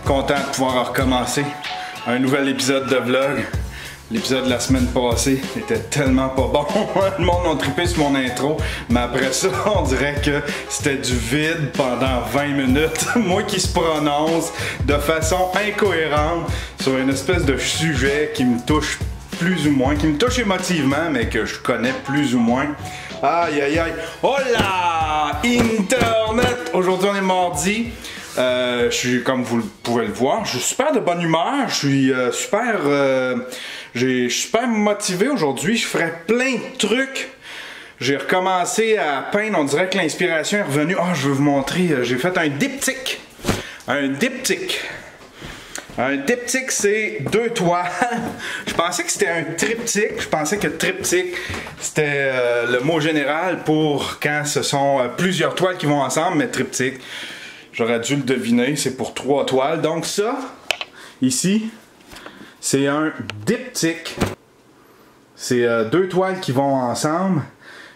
Content de pouvoir recommencer un nouvel épisode de vlog. L'épisode de la semaine passée était tellement pas bon. Le monde a trippé sur mon intro, mais après ça, on dirait que c'était du vide pendant 20 minutes. Moi qui se prononce de façon incohérente sur une espèce de sujet qui me touche plus ou moins, qui me touche émotivement, mais que je connais plus ou moins. Aïe aïe aïe. Oh là! Internet! Aujourd'hui on est mardi. Je suis, comme vous pouvez le voir, je suis super de bonne humeur. Je suis je suis super motivé aujourd'hui. Je ferai plein de trucs. J'ai recommencé à peindre. On dirait que l'inspiration est revenue. Oh, je veux vous montrer. J'ai fait un diptyque. Un diptyque. Un diptyque, c'est 2 toiles. Je pensais que c'était un triptyque. Je pensais que triptyque, c'était le mot général pour quand ce sont plusieurs toiles qui vont ensemble, mais triptyque, j'aurais dû le deviner, c'est pour 3 toiles. Donc ça, ici, c'est un diptyque. C'est 2 toiles qui vont ensemble.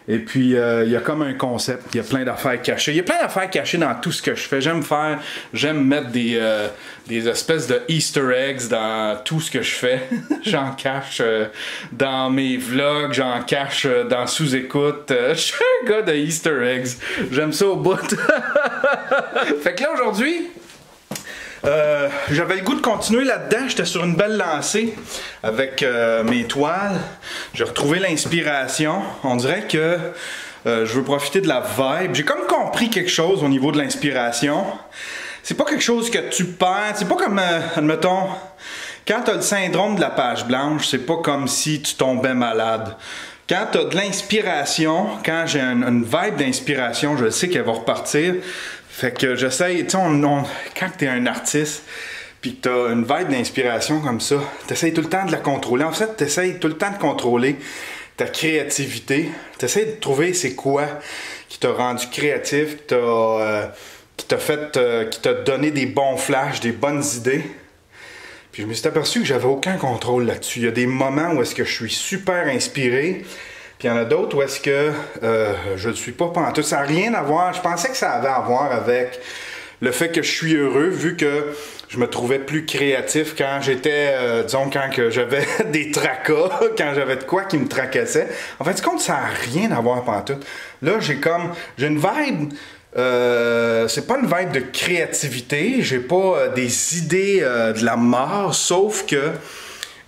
Et puis, il y a comme un concept, il y a plein d'affaires cachées. Il y a plein d'affaires cachées dans tout ce que je fais. J'aime mettre des espèces de Easter eggs dans tout ce que je fais. J'en cache dans mes vlogs, j'en cache dans sous-écoute. Je suis un gars de Easter eggs. J'aime ça au bout. Fait que là, aujourd'hui, j'avais le goût de continuer là-dedans. J'étais sur une belle lancée avec mes toiles. J'ai retrouvé l'inspiration. On dirait que je veux profiter de la vibe. J'ai comme compris quelque chose au niveau de l'inspiration. C'est pas quelque chose que tu perds. C'est pas comme, admettons, quand tu as le syndrome de la page blanche, c'est pas comme si tu tombais malade. Quand tu as de l'inspiration, quand j'ai une vibe d'inspiration, je sais qu'elle va repartir. Fait que j'essaye, tu sais, quand t'es un artiste, pis que t'as une vibe d'inspiration comme ça, t'essayes tout le temps de la contrôler. En fait, t'essayes tout le temps de contrôler ta créativité. T'essayes de trouver c'est quoi qui t'a rendu créatif, qui t'a donné des bons flashs, des bonnes idées. Puis je me suis aperçu que j'avais aucun contrôle là-dessus. Il y a des moments où est-ce que je suis super inspiré. Puis il y en a d'autres où est-ce que je ne suis pas pantoute. Ça n'a rien à voir. Je pensais que ça avait à voir avec le fait que je suis heureux, vu que je me trouvais plus créatif quand j'étais, disons, quand que j'avais des tracas, quand j'avais de quoi qui me tracassait. En fait, compte, ça n'a rien à voir pantoute. Là, j'ai une vibe. C'est pas une vibe de créativité. J'ai pas des idées de la mort, sauf que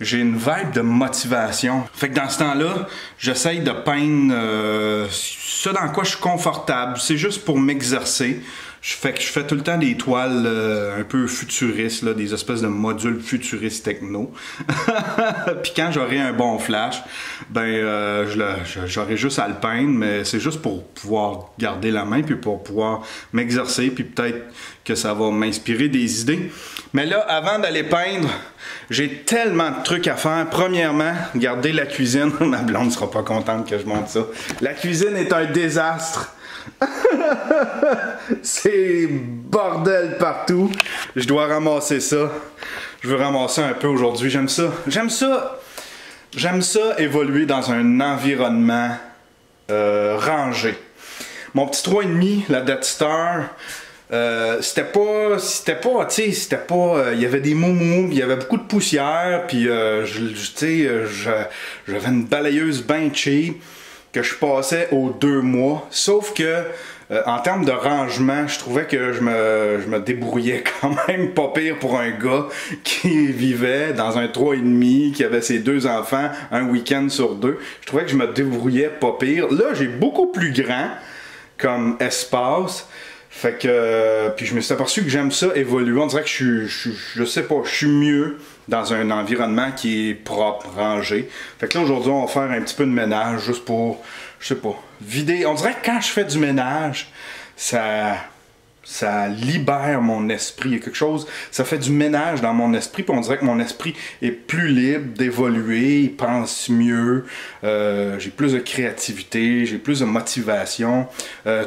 j'ai une vibe de motivation. Fait que dans ce temps-là, j'essaye de peindre ça dans quoi je suis confortable. C'est juste pour m'exercer. Je fais tout le temps des toiles un peu futuristes, là, des espèces de modules futuristes techno. Puis quand j'aurai un bon flash, ben j'aurai juste à le peindre, mais c'est juste pour pouvoir garder la main, puis pour pouvoir m'exercer, puis peut-être que ça va m'inspirer des idées. Mais là, avant d'aller peindre, j'ai tellement de trucs à faire. Premièrement, regardez la cuisine. Ma blonde ne sera pas contente que je monte ça. La cuisine est un désastre. C'est bordel partout. Je dois ramasser ça. Je veux ramasser un peu aujourd'hui. J'aime ça. J'aime ça évoluer dans un environnement rangé. Mon petit 3,5, la Death Star, c'était pas, tu sais, il y avait des moumous, il y avait beaucoup de poussière, puis j'avais une balayeuse bien cheap que je passais aux 2 mois, sauf que en termes de rangement, je trouvais que je me débrouillais quand même pas pire pour un gars qui vivait dans un 3,5, qui avait ses 2 enfants un week-end sur 2. Je trouvais que je me débrouillais pas pire. Là, j'ai beaucoup plus grand comme espace. Fait que, puis je me suis aperçu que j'aime ça évoluer. On dirait que je sais pas, je suis mieux dans un environnement qui est propre, rangé. Fait que là, aujourd'hui, on va faire un petit peu de ménage juste pour, je sais pas, vider. On dirait que quand je fais du ménage, ça libère mon esprit. Il y a quelque chose, ça fait du ménage dans mon esprit, puis on dirait que mon esprit est plus libre d'évoluer, il pense mieux, j'ai plus de créativité, j'ai plus de motivation.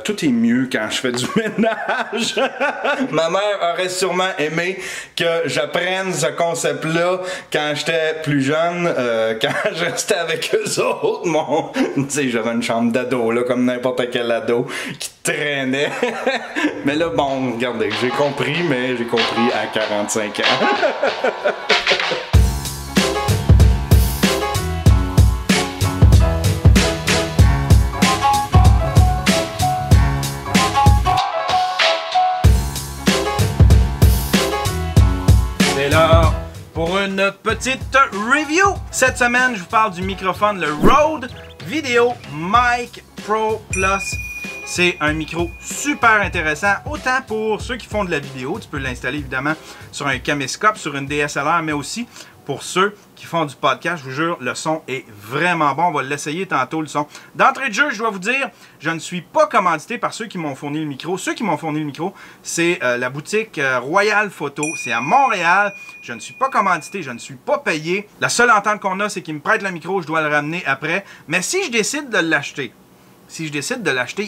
Tout est mieux quand je fais du ménage. Ma mère aurait sûrement aimé que j'apprenne ce concept-là quand j'étais plus jeune, quand je restais avec eux autres. Tu sais, j'avais une chambre d'ado, là, comme n'importe quel ado, qui traînait. Mais là, bon, regardez, j'ai compris, mais j'ai compris à 45 ans. C'est là pour une petite review. Cette semaine, je vous parle du microphone, le Rode Video Mic Pro Plus. C'est un micro super intéressant, autant pour ceux qui font de la vidéo, tu peux l'installer évidemment sur un caméscope, sur une DSLR, mais aussi pour ceux qui font du podcast. Je vous jure, le son est vraiment bon. On va l'essayer tantôt, le son. D'entrée de jeu, je dois vous dire, je ne suis pas commandité par ceux qui m'ont fourni le micro. Ceux qui m'ont fourni le micro, c'est la boutique Royal Photo. C'est à Montréal. Je ne suis pas commandité, je ne suis pas payé. La seule entente qu'on a, c'est qu'ils me prêtent le micro, je dois le ramener après. Mais si je décide de l'acheter,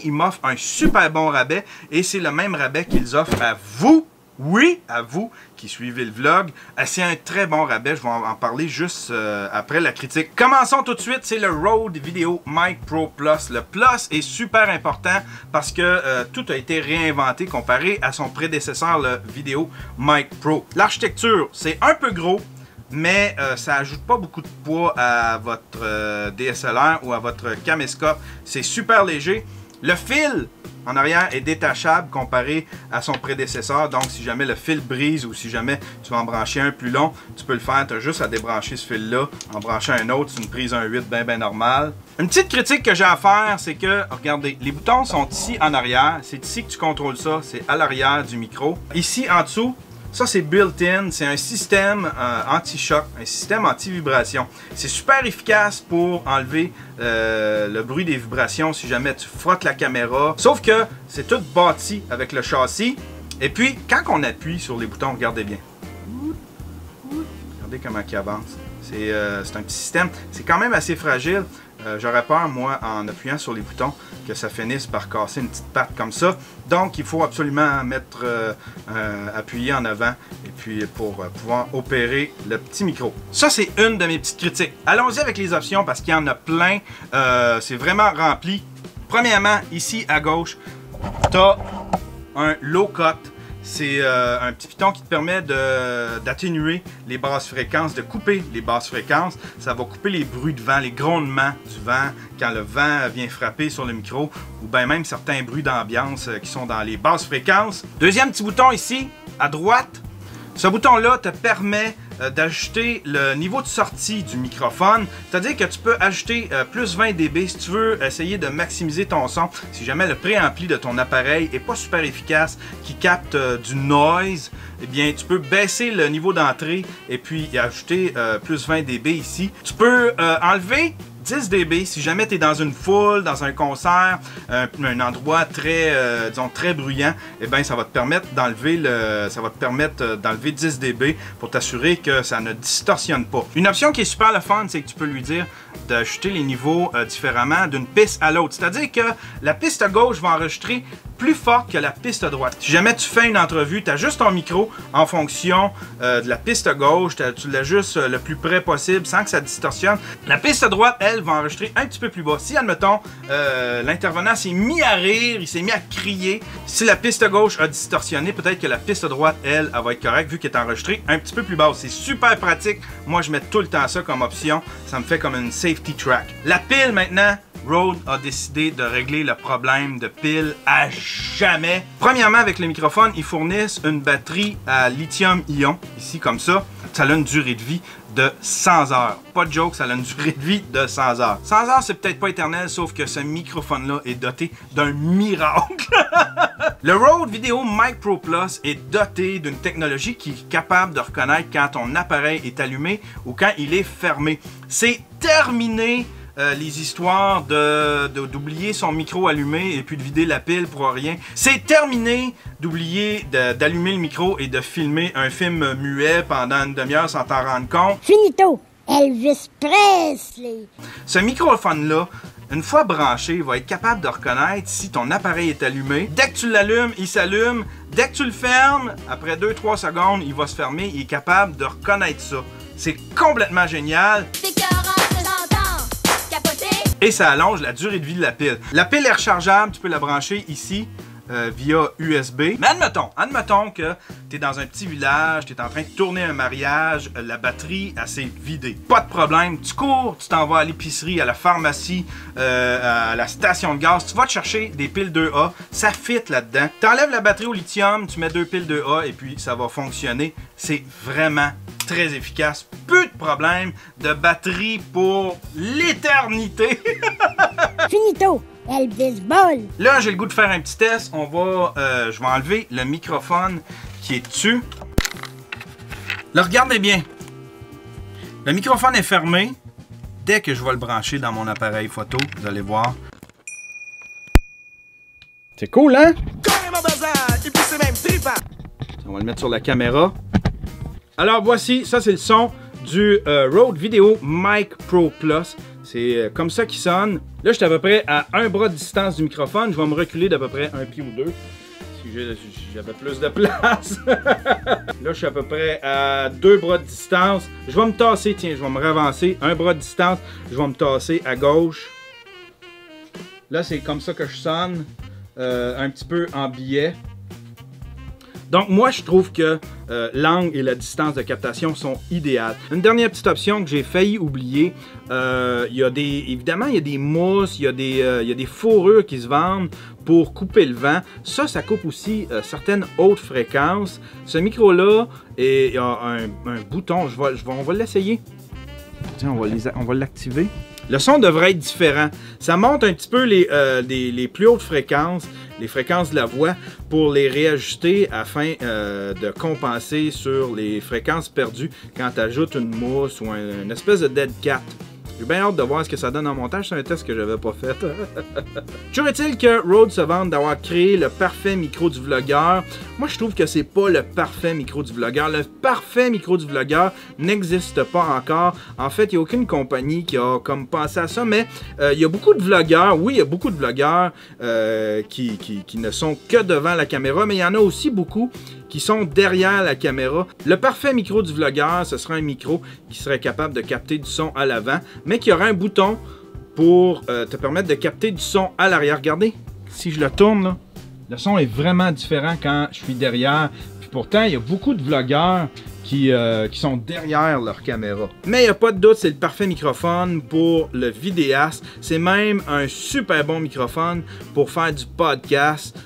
ils m'offrent un super bon rabais et c'est le même rabais qu'ils offrent à vous. Oui, à vous qui suivez le vlog. C'est un très bon rabais, je vais en parler juste après la critique. Commençons tout de suite, c'est le Rode Video Mic Pro Plus. Le Plus est super important parce que tout a été réinventé comparé à son prédécesseur, le Video Mic Pro. L'architecture, c'est un peu gros, mais ça ajoute pas beaucoup de poids à votre DSLR ou à votre caméscope. C'est super léger. Le fil en arrière est détachable comparé à son prédécesseur. Donc, si jamais le fil brise ou si jamais tu veux en brancher un plus long, tu peux le faire. Tu as juste à débrancher ce fil-là, en brancher un autre. C'est une prise 1.8 bien normal. Une petite critique que j'ai à faire, c'est que, regardez, les boutons sont ici en arrière. C'est ici que tu contrôles ça. C'est à l'arrière du micro. Ici, en dessous, ça, c'est built-in, c'est un système anti-choc, un système anti-vibration. C'est super efficace pour enlever le bruit des vibrations si jamais tu frottes la caméra. Sauf que c'est tout bâti avec le châssis. Et puis, quand on appuie sur les boutons, regardez bien. Regardez comment il avance. C'est un petit système. C'est quand même assez fragile. J'aurais peur, moi, en appuyant sur les boutons, que ça finisse par casser une petite patte comme ça. Donc, il faut absolument mettre appuyer en avant et puis pour pouvoir opérer le petit micro. Ça, c'est une de mes petites critiques. Allons-y avec les options parce qu'il y en a plein. C'est vraiment rempli. Premièrement, ici à gauche, tu as un low cut. C'est un petit piton qui te permet d'atténuer les basses fréquences, de couper les basses fréquences. Ça va couper les bruits de vent, les grondements du vent quand le vent vient frapper sur le micro ou bien même certains bruits d'ambiance qui sont dans les basses fréquences. Deuxième petit bouton ici, à droite. Ce bouton-là te permet d'ajuster le niveau de sortie du microphone. C'est-à-dire que tu peux ajouter plus 20 dB si tu veux essayer de maximiser ton son. Si jamais le préampli de ton appareil n'est pas super efficace, qui capte du noise, eh bien tu peux baisser le niveau d'entrée et puis ajouter plus 20 dB ici. Tu peux enlever 10 dB si jamais tu es dans une foule, dans un concert, un endroit très, disons, très bruyant, et bien ça va te permettre d'enlever 10 dB pour t'assurer que ça ne distorsionne pas. Une option qui est super le fun, c'est que tu peux lui dire d'ajuster les niveaux différemment d'une piste à l'autre. C'est-à-dire que la piste à gauche va enregistrer plus fort que la piste à droite. Si jamais tu fais une entrevue, tu ajustes ton micro en fonction de la piste à gauche, tu l'ajustes le plus près possible sans que ça distorsionne. La piste à droite, elle, va enregistrer un petit peu plus bas. Si, admettons, l'intervenant s'est mis à rire, il s'est mis à crier, si la piste à gauche a distorsionné, peut-être que la piste à droite, elle va être correcte vu qu'elle est enregistrée un petit peu plus basse. C'est super pratique. Moi, je mets tout le temps ça comme option. Ça me fait comme une safety track. La pile, maintenant, Rode a décidé de régler le problème de pile à jamais. Premièrement, avec le microphone, ils fournissent une batterie à lithium-ion, ici comme ça. Ça a une durée de vie de 100 heures. Pas de joke, ça a une durée de vie de 100 heures. 100 heures, c'est peut-être pas éternel, sauf que ce microphone-là est doté d'un miracle. Le Rode Video Mic Pro Plus est doté d'une technologie qui est capable de reconnaître quand ton appareil est allumé ou quand il est fermé. C'est terminé les histoires d'oublier son micro allumé et puis de vider la pile pour rien. C'est terminé d'oublier d'allumer le micro et de filmer un film muet pendant une demi-heure sans t'en rendre compte. Finito! Elvis Presley! Ce microphone-là, une fois branché, va être capable de reconnaître si ton appareil est allumé. Dès que tu l'allumes, il s'allume. Dès que tu le fermes, après 2-3 secondes, il va se fermer. Il est capable de reconnaître ça. C'est complètement génial. Et ça allonge la durée de vie de la pile. La pile est rechargeable, tu peux la brancher ici via USB. Mais admettons que tu es dans un petit village, tu es en train de tourner un mariage, la batterie s'est vidée. Pas de problème, tu cours, tu t'en vas à l'épicerie, à la pharmacie, à la station de gaz, tu vas te chercher des piles 2A, ça fit là-dedans. Tu enlèves la batterie au lithium, tu mets 2 piles 2A et puis ça va fonctionner. C'est vraiment très efficace. Peu de problèmes de batterie pour l'éternité. Finito, Elvis Ball. Là, j'ai le goût de faire un petit test. Je vais enlever le microphone qui est dessus. Là, regardez bien. Le microphone est fermé. Dès que je vais le brancher dans mon appareil photo, vous allez voir. C'est cool, hein? On va le mettre sur la caméra. Alors, voici, ça c'est le son du Rode Video Mic Pro Plus. C'est comme ça qu'il sonne. Là, je suis à peu près à un bras de distance du microphone. Je vais me reculer d'à peu près un pied ou deux. Si j'avais plus de place. Là, je suis à peu près à 2 bras de distance. Je vais me tasser, tiens, je vais me ravancer. Un bras de distance, je vais me tasser à gauche. Là, c'est comme ça que je sonne. Un petit peu en biais. Donc, moi, je trouve que l'angle et la distance de captation sont idéales. Une dernière petite option que j'ai failli oublier, évidemment, il y a des mousses, il y a des fourrures qui se vendent pour couper le vent. Ça coupe aussi certaines hautes fréquences. Ce micro-là, il y a un bouton, on va l'essayer. Tiens, on va l'activer. Le son devrait être différent. Ça monte un petit peu les plus hautes fréquences, les fréquences de la voix, pour les réajuster afin de compenser sur les fréquences perdues quand tu ajoutes une mousse ou une espèce de dead cat. J'ai bien hâte de voir ce que ça donne en montage. C'est un test que j'avais pas fait. Toujours est-il que Rode se vante d'avoir créé le parfait micro du vlogueur. Moi, je trouve que c'est pas le parfait micro du vlogueur. Le parfait micro du vlogueur n'existe pas encore. En fait, il n'y a aucune compagnie qui a comme pensé à ça, mais il y a beaucoup de vlogueurs. Oui, il y a beaucoup de vlogueurs qui ne sont que devant la caméra, mais il y en a aussi beaucoup qui sont derrière la caméra. Le parfait micro du vlogueur, ce sera un micro qui serait capable de capter du son à l'avant, mais qui aura un bouton pour te permettre de capter du son à l'arrière. Regardez, si je le tourne, là, le son est vraiment différent quand je suis derrière. Puis pourtant, il y a beaucoup de vlogueurs qui sont derrière leur caméra. Mais il n'y a pas de doute, c'est le parfait microphone pour le vidéaste. C'est même un super bon microphone pour faire du podcast.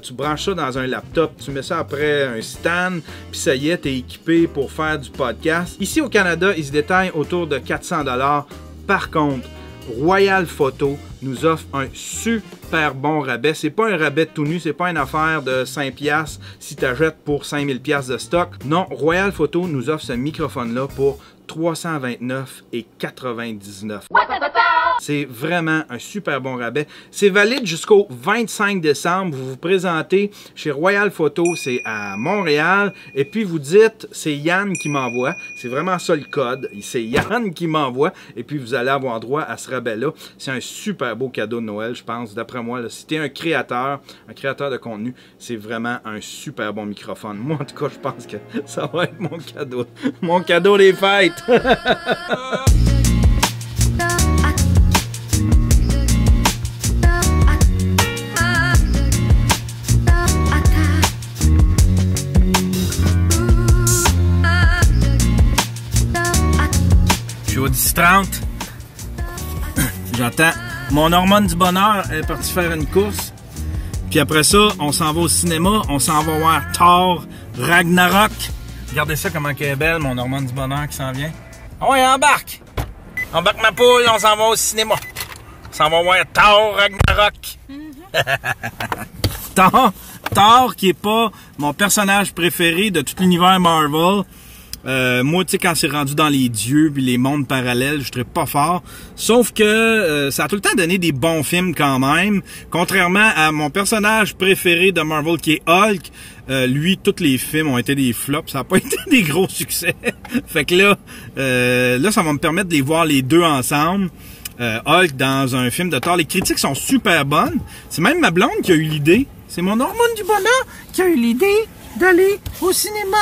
Tu branches ça dans un laptop, tu mets ça après un stand, puis ça y est, tu es équipé pour faire du podcast. Ici au Canada, il se détaille autour de 400 $. Par contre, Royal Photo nous offre un super bon rabais. C'est pas un rabais tout nu, c'est pas une affaire de 5$ si tu achètes pour 5000$ de stock. Non, Royal Photo nous offre ce microphone-là pour 329,99 $. C'est vraiment un super bon rabais. C'est valide jusqu'au 25 décembre. Vous vous présentez chez Royal Photo, c'est à Montréal. Et puis vous dites, c'est Yann qui m'envoie. C'est vraiment ça le code. C'est Yann qui m'envoie. Et puis vous allez avoir droit à ce rabais-là. C'est un super beau cadeau de Noël, je pense. D'après moi, là, si tu es un créateur de contenu, c'est vraiment un super bon microphone. Moi, en tout cas, je pense que ça va être mon cadeau. Mon cadeau des fêtes. Je suis au 10h30. J'entends mon hormone du bonheur est parti faire une course. Puis après ça, on s'en va au cinéma. On s'en va voir Thor Ragnarok. Regardez ça comment elle est belle, mon hormone du bonheur qui s'en vient. Ah ouais, embarque! Embarque ma poule, on s'en va au cinéma. On s'en va voir Thor Ragnarok. Thor qui est pas mon personnage préféré de tout l'univers Marvel. Moi, tu sais, quand c'est rendu dans les dieux puis les mondes parallèles, je serais pas fort. Sauf que ça a tout le temps donné des bons films quand même. Contrairement à mon personnage préféré de Marvel qui est Hulk, lui, tous les films ont été des flops. Ça n'a pas été des gros succès. Fait que là, ça va me permettre de les voir les deux ensemble. Hulk dans un film de Thor. Les critiques sont super bonnes. C'est même ma blonde qui a eu l'idée. C'est mon hormone du bonheur qui a eu l'idée d'aller au cinéma.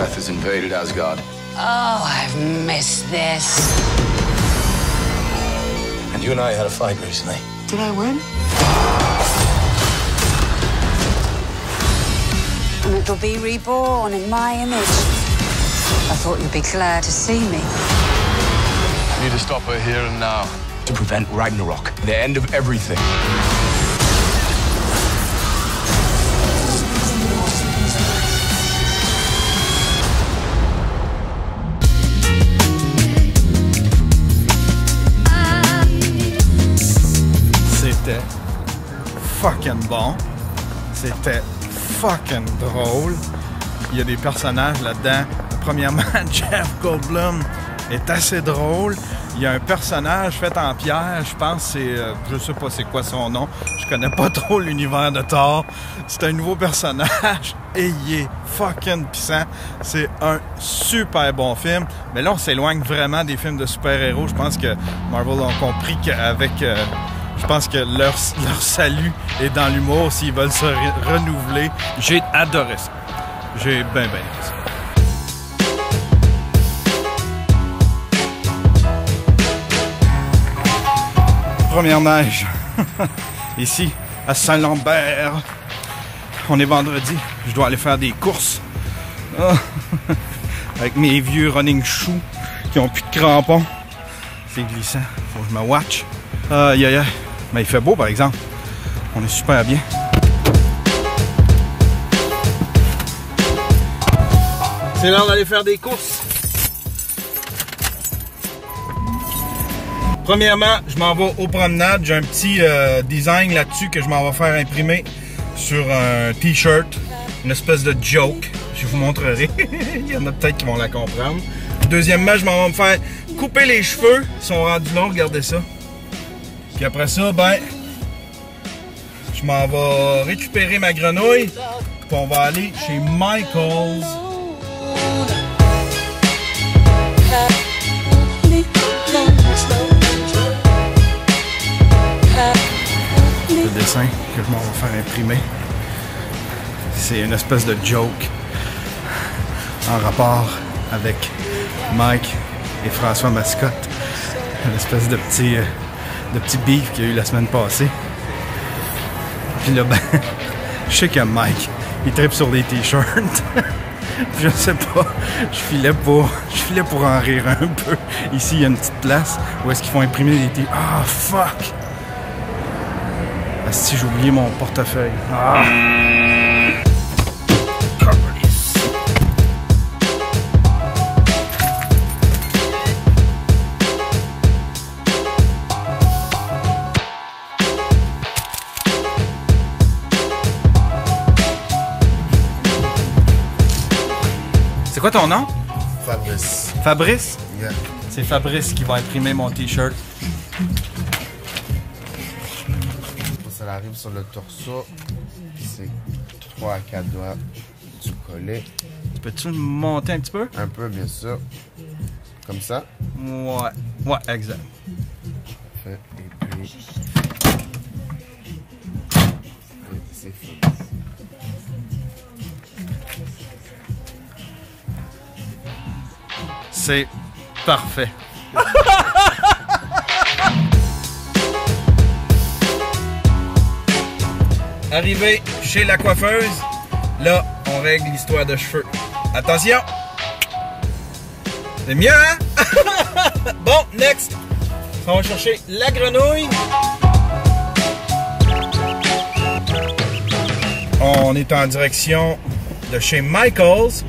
Death has invaded Asgard. Oh, I've missed this. And you and I had a fight recently. Did I win? And it'll be reborn in my image. I thought you'd be glad to see me. I need to stop her here and now. To prevent Ragnarok, the end of everything. C'était fucking bon. C'était fucking drôle. Il y a des personnages là-dedans. Premièrement, Jeff Goldblum est assez drôle. Il y a un personnage fait en pierre, je pense c'est... je sais pas c'est quoi son nom. Je connais pas trop l'univers de Thor. C'est un nouveau personnage et il est fucking puissant. C'est un super bon film. Mais là, on s'éloigne vraiment des films de super-héros. Je pense que Marvel ont compris qu'avec... je pense que leur salut est dans l'humour s'ils veulent se renouveler. J'ai adoré ça. J'ai bien aimé ça. Première neige ici à Saint-Lambert. On est vendredi. Je dois aller faire des courses. Oh. Avec mes vieux running shoes qui ont plus de crampons. C'est glissant. Faut que je me watch. Aïe aïe aïe. Mais il fait beau par exemple. On est super bien. C'est l'heure d'aller faire des courses. Premièrement, je m'en vais aux promenades. J'ai un petit design là-dessus que je m'en vais faire imprimer sur un t-shirt. Une espèce de joke. Je vous montrerai. Il y en a peut-être qui vont la comprendre. Deuxièmement, je m'en vais me faire couper les cheveux. Ils sont rendus longs, regardez ça. Puis après ça, ben, je m'en vais récupérer ma grenouille. Puis on va aller chez Michaels. Le dessin que je m'en vais faire imprimer, c'est une espèce de joke en rapport avec Mike et François Mascotte. Une espèce de petit beef qu'il y a eu la semaine passée. Puis là, ben, je sais que Mike, il tripe sur les t-shirts. Je sais pas, je filais pour en rire un peu. Ici, il y a une petite place où est-ce qu'ils font imprimer des t-shirts. Ah, fuck! Si j'ai oublié mon portefeuille. Ah. C'est quoi ton nom? Fabrice. Fabrice? Yeah. C'est Fabrice qui va imprimer mon t-shirt. Ça arrive sur le torso, c'est 3 à 4 doigts du collet. Peux-tu monter un petit peu? Un peu, bien sûr. Comme ça. Ouais, exact. Parfait. Et puis... c'est fait. C'est parfait. Arrivé chez la coiffeuse, là, on règle l'histoire de cheveux. Attention! C'est mieux, hein? Bon, next! On va chercher la grenouille. On est en direction de chez Michaels.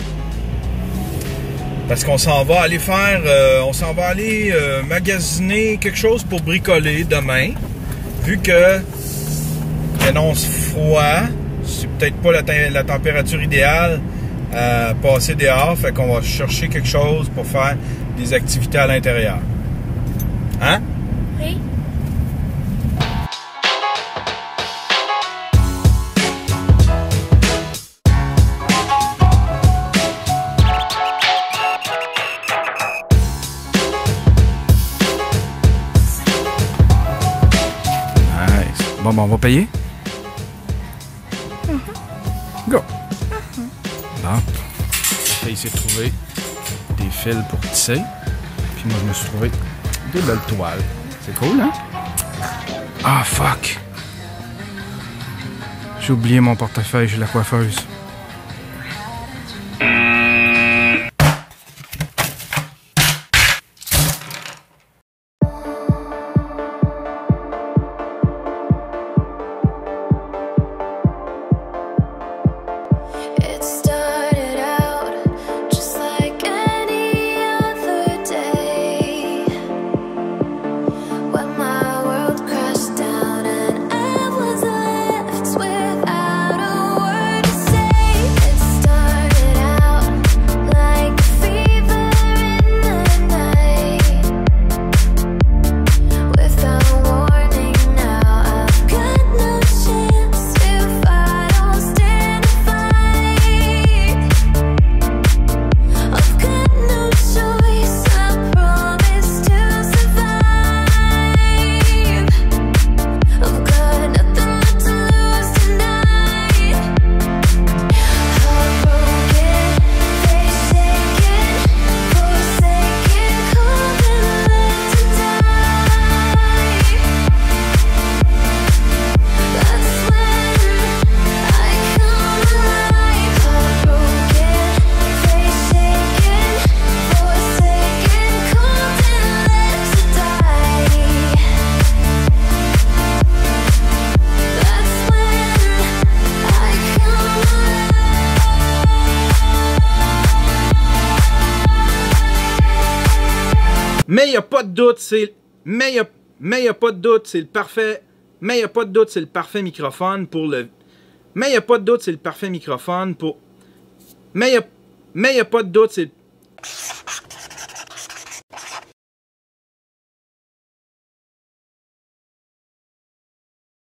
Parce qu'on s'en va aller faire... magasiner quelque chose pour bricoler demain. Vu que... il annonce froid, c'est peut-être pas la température idéale à passer dehors, fait qu'on va chercher quelque chose pour faire des activités à l'intérieur. Hein? Oui. Nice. Bon, on va payer? Go. Bon. fait, il s'est trouvé des fils pour tisser. Puis moi, je me suis trouvé des belles toiles. C'est cool, hein? Ah, fuck! J'ai oublié mon portefeuille chez la coiffeuse. Mais il n'y a pas de doute, c'est... Mais il n'y a pas de doute, c'est le parfait... Mais il n'y a pas de doute, c'est le parfait microphone pour le... Mais il n'y a pas de doute, c'est le parfait microphone pour... Mais il n'y a pas de doute, c'est...